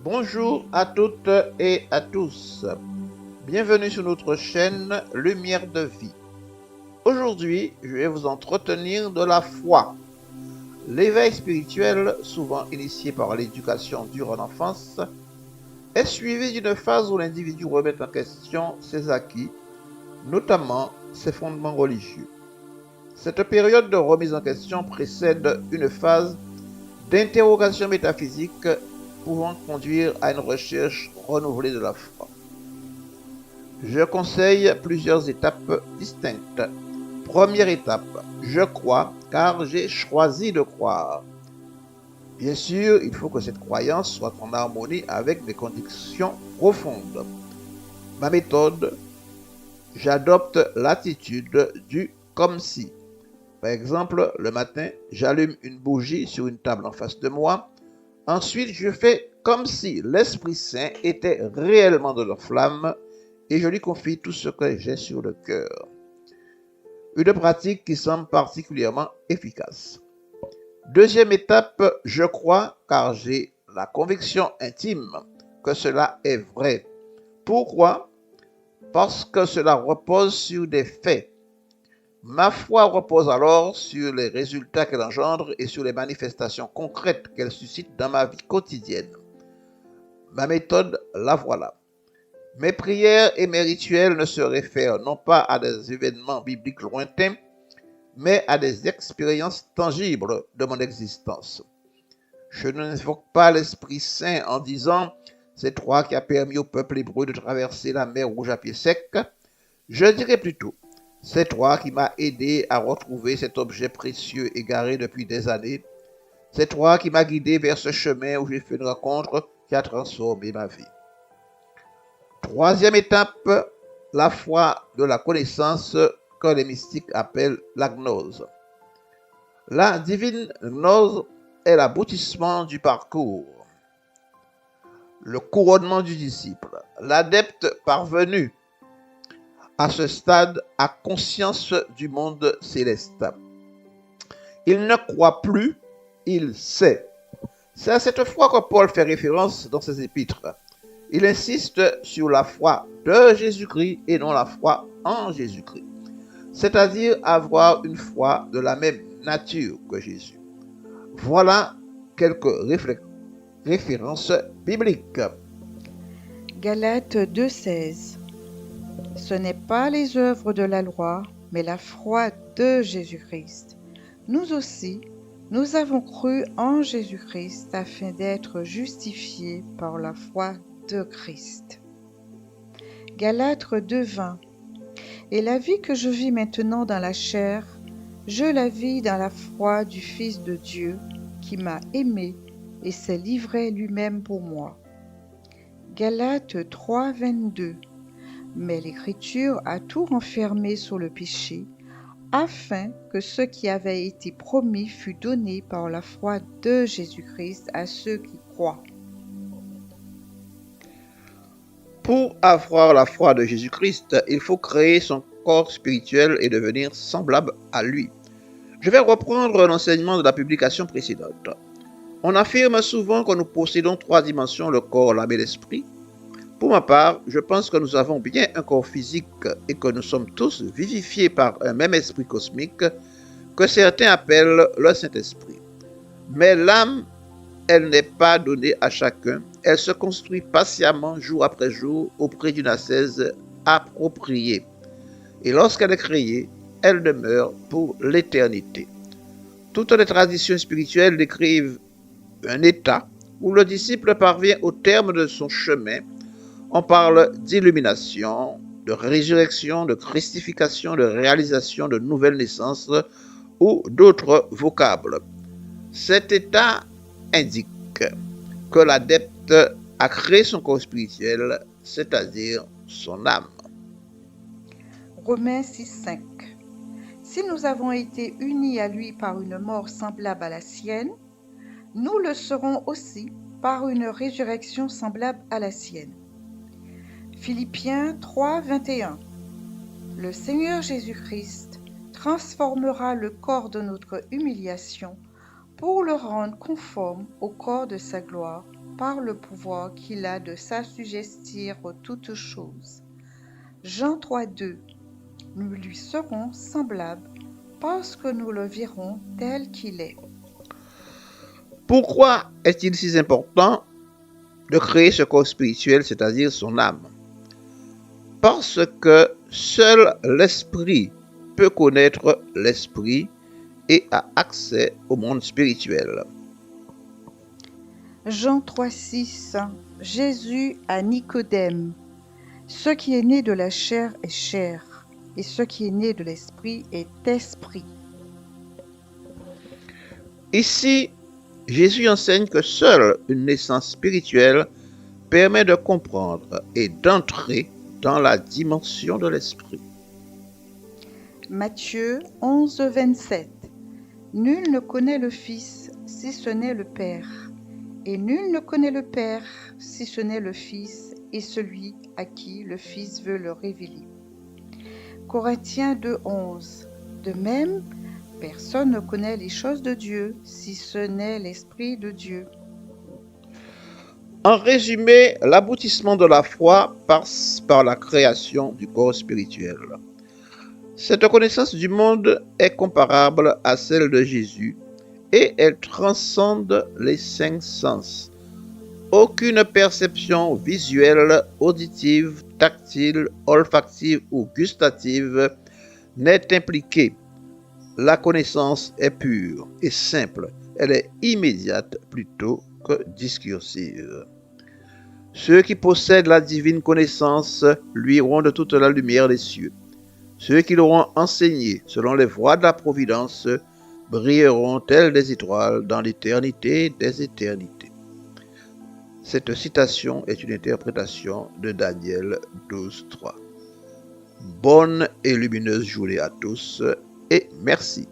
Bonjour à toutes et à tous. Bienvenue sur notre chaîne Lumière de vie. Aujourd'hui, je vais vous entretenir de la foi. L'éveil spirituel, souvent initié par l'éducation durant l'enfance, est suivi d'une phase où l'individu remet en question ses acquis, notamment ses fondements religieux. Cette période de remise en question précède une phase d'interrogation métaphysique pouvant conduire à une recherche renouvelée de la foi. Je conseille plusieurs étapes distinctes. Première étape, je crois car j'ai choisi de croire. Bien sûr, il faut que cette croyance soit en harmonie avec mes convictions profondes. Ma méthode, j'adopte l'attitude du comme si. Par exemple, le matin, j'allume une bougie sur une table en face de moi. Ensuite, je fais comme si l'Esprit Saint était réellement de leur flamme et je lui confie tout ce que j'ai sur le cœur. Une pratique qui semble particulièrement efficace. Deuxième étape, je crois car j'ai la conviction intime que cela est vrai. Pourquoi? Parce que cela repose sur des faits. Ma foi repose alors sur les résultats qu'elle engendre et sur les manifestations concrètes qu'elle suscite dans ma vie quotidienne. Ma méthode, la voilà. Mes prières et mes rituels ne se réfèrent non pas à des événements bibliques lointains, mais à des expériences tangibles de mon existence. Je n'invoque pas l'Esprit Saint en disant « c'est toi qui as permis au peuple hébreu de traverser la mer Rouge à pied sec ». Je dirais plutôt « c'est toi qui m'as aidé à retrouver cet objet précieux égaré depuis des années. C'est toi qui m'as guidé vers ce chemin où j'ai fait une rencontre qui a transformé ma vie. » Troisième étape, la foi de la connaissance que les mystiques appellent la gnose. La divine gnose est l'aboutissement du parcours, le couronnement du disciple. L'adepte parvenu à ce stade a conscience du monde céleste. Il ne croit plus, il sait. C'est à cette foi que Paul fait référence dans ses épîtres. Il insiste sur la foi de Jésus-Christ et non la foi en Jésus-Christ, c'est-à-dire avoir une foi de la même nature que Jésus. Voilà quelques références bibliques. Galates 2,16. Ce n'est pas les œuvres de la loi, mais la foi de Jésus-Christ. Nous aussi, nous avons cru en Jésus-Christ afin d'être justifiés par la foi de Christ. Galates 2,20. Et la vie que je vis maintenant dans la chair, je la vis dans la foi du Fils de Dieu qui m'a aimé et s'est livré lui-même pour moi. Galates 3,22. Mais l'Écriture a tout renfermé sur le péché, afin que ce qui avait été promis fût donné par la foi de Jésus-Christ à ceux qui croient. Pour avoir la foi de Jésus-Christ, il faut créer son corps spirituel et devenir semblable à lui. Je vais reprendre l'enseignement de la publication précédente. On affirme souvent que nous possédons trois dimensions, le corps, l'âme et l'esprit. Pour ma part, je pense que nous avons bien un corps physique et que nous sommes tous vivifiés par un même esprit cosmique que certains appellent le Saint-Esprit. Mais l'âme, elle n'est pas donnée à chacun, elle se construit patiemment jour après jour auprès d'une ascèse appropriée. Et lorsqu'elle est créée, elle demeure pour l'éternité. Toutes les traditions spirituelles décrivent un état où le disciple parvient au terme de son chemin. On parle d'illumination, de résurrection, de christification, de réalisation de nouvelles naissances ou d'autres vocables. Cet état indique que l'adepte a créé son corps spirituel, c'est-à-dire son âme. Romains 6,5. Si nous avons été unis à lui par une mort semblable à la sienne, nous le serons aussi par une résurrection semblable à la sienne. Philippiens 3,21. Le Seigneur Jésus-Christ transformera le corps de notre humiliation pour le rendre conforme au corps de sa gloire par le pouvoir qu'il a de s'assujettir toutes choses. Jean 3,2. Nous lui serons semblables parce que nous le verrons tel qu'il est. Pourquoi est-il si important de créer ce corps spirituel, c'est-à-dire son âme? Parce que seul l'esprit peut connaître l'esprit et a accès au monde spirituel. Jean 3,6. Jésus à Nicodème. Ce qui est né de la chair est chair, et ce qui est né de l'esprit est esprit. Ici, Jésus enseigne que seule une naissance spirituelle permet de comprendre et d'entrer dans la dimension de l'esprit. Matthieu 11,27. Nul ne connaît le Fils si ce n'est le Père, et nul ne connaît le Père si ce n'est le Fils et celui à qui le Fils veut le révéler. Corinthiens 2,11. De même, personne ne connaît les choses de Dieu si ce n'est l'Esprit de Dieu. En résumé, l'aboutissement de la foi passe par la création du corps spirituel. Cette connaissance du monde est comparable à celle de Jésus et elle transcende les 5 sens. Aucune perception visuelle, auditive, tactile, olfactive ou gustative n'est impliquée. La connaissance est pure et simple. Elle est immédiate plutôt que discursive. Ceux qui possèdent la divine connaissance luiront de toute la lumière des cieux. Ceux qui l'auront enseignée selon les voies de la providence brilleront tels des étoiles dans l'éternité des éternités. Cette citation est une interprétation de Daniel 12.3. Bonne et lumineuse journée à tous et merci.